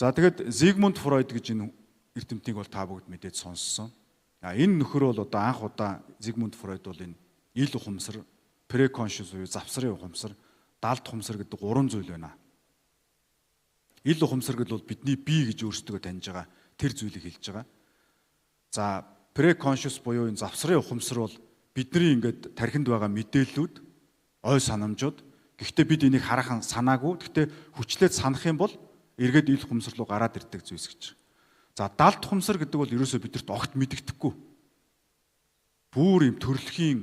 За тэгэд Зигмунд Фройд гэж энэ эрдэмтнийг бол та бүгд мэдээд сонссон. Энэ нөхөр бол одоо анх удаа Зигмунд Фройд бол энэ ил ухамсар, преконшус буюу завсрын ухамсар, далд ухамсар гэдэг гурван зүйл байна. Ил ухамсар гэдэг бол бидний бие гэж өөрсдөө таньж байгаа тэр зүйлийг хэлж байгаа. За преконшус буюу энэ завсрын ухамсар бол бидний ингээд тархинд байгаа мэдээллүүд, ой санамжууд. Гэхдээ бид энийг хараахан санаагүй. Гэхдээ хүчлээд санах юм бол эргээд ил ухамсар руу гараад ирдэг зүйлс гэж. За далд ухамсар гэдэг бол ерөөсөө бидэрт огт мэдэгдэхгүй. Бүр юм төрөлхийн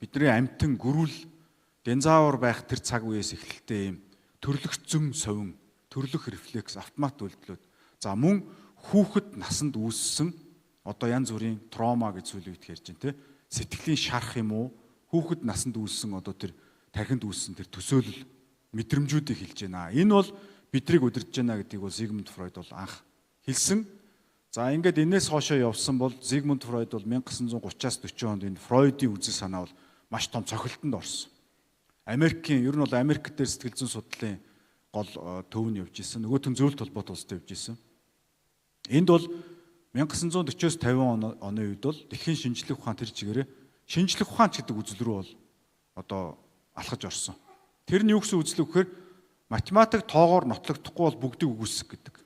бидний амьтан гөрүүл динозавр байх тэр цаг үеэс эхэлтэй юм төрлөх зүм совин, төрлөх рефлекс автомат үйлдэлүүд. За мөн хүүхэд насанд үүссэн одоо янз бүрийн трома гэж зүйлүүд ярьж байна те. Сэтгэлийн шарах юм уу? Хүүхэд насанд үүссэн одоо тэр тархинд үүссэн тэр төсөөлөл мэдрэмжүүдийг хэлж байна. Энэ бол бидрийг удирдах байна гэдгийг бол Зигмунд Фройд бол анх хэлсэн. За ингээд энээс хоошоо явсан бол Зигмунд Фройд бол 1930-аас 40 онд энэ Фройдийн үзэл санаа бол маш том цохилтонд орсон. Америкийн ер нь бол Америк дээр сэтгэл зүйн судлалын гол төв нь явж исэн. Нөгөөх нь зөвлөлт холбоот улстай явж исэн. Энд бол 1940-с 50 оны үед бол дэлхийн шинжлэх ухаан тэр чигээрээ шинжлэх ухаан гэдэг үзэл рүү бол одоо алхаж орсон. Тэр нь юу гэсэн үзэл вэ гэхээр математик тоогоор нотлогдохгүй бол бүгдийг үгүйсэх гэдэг.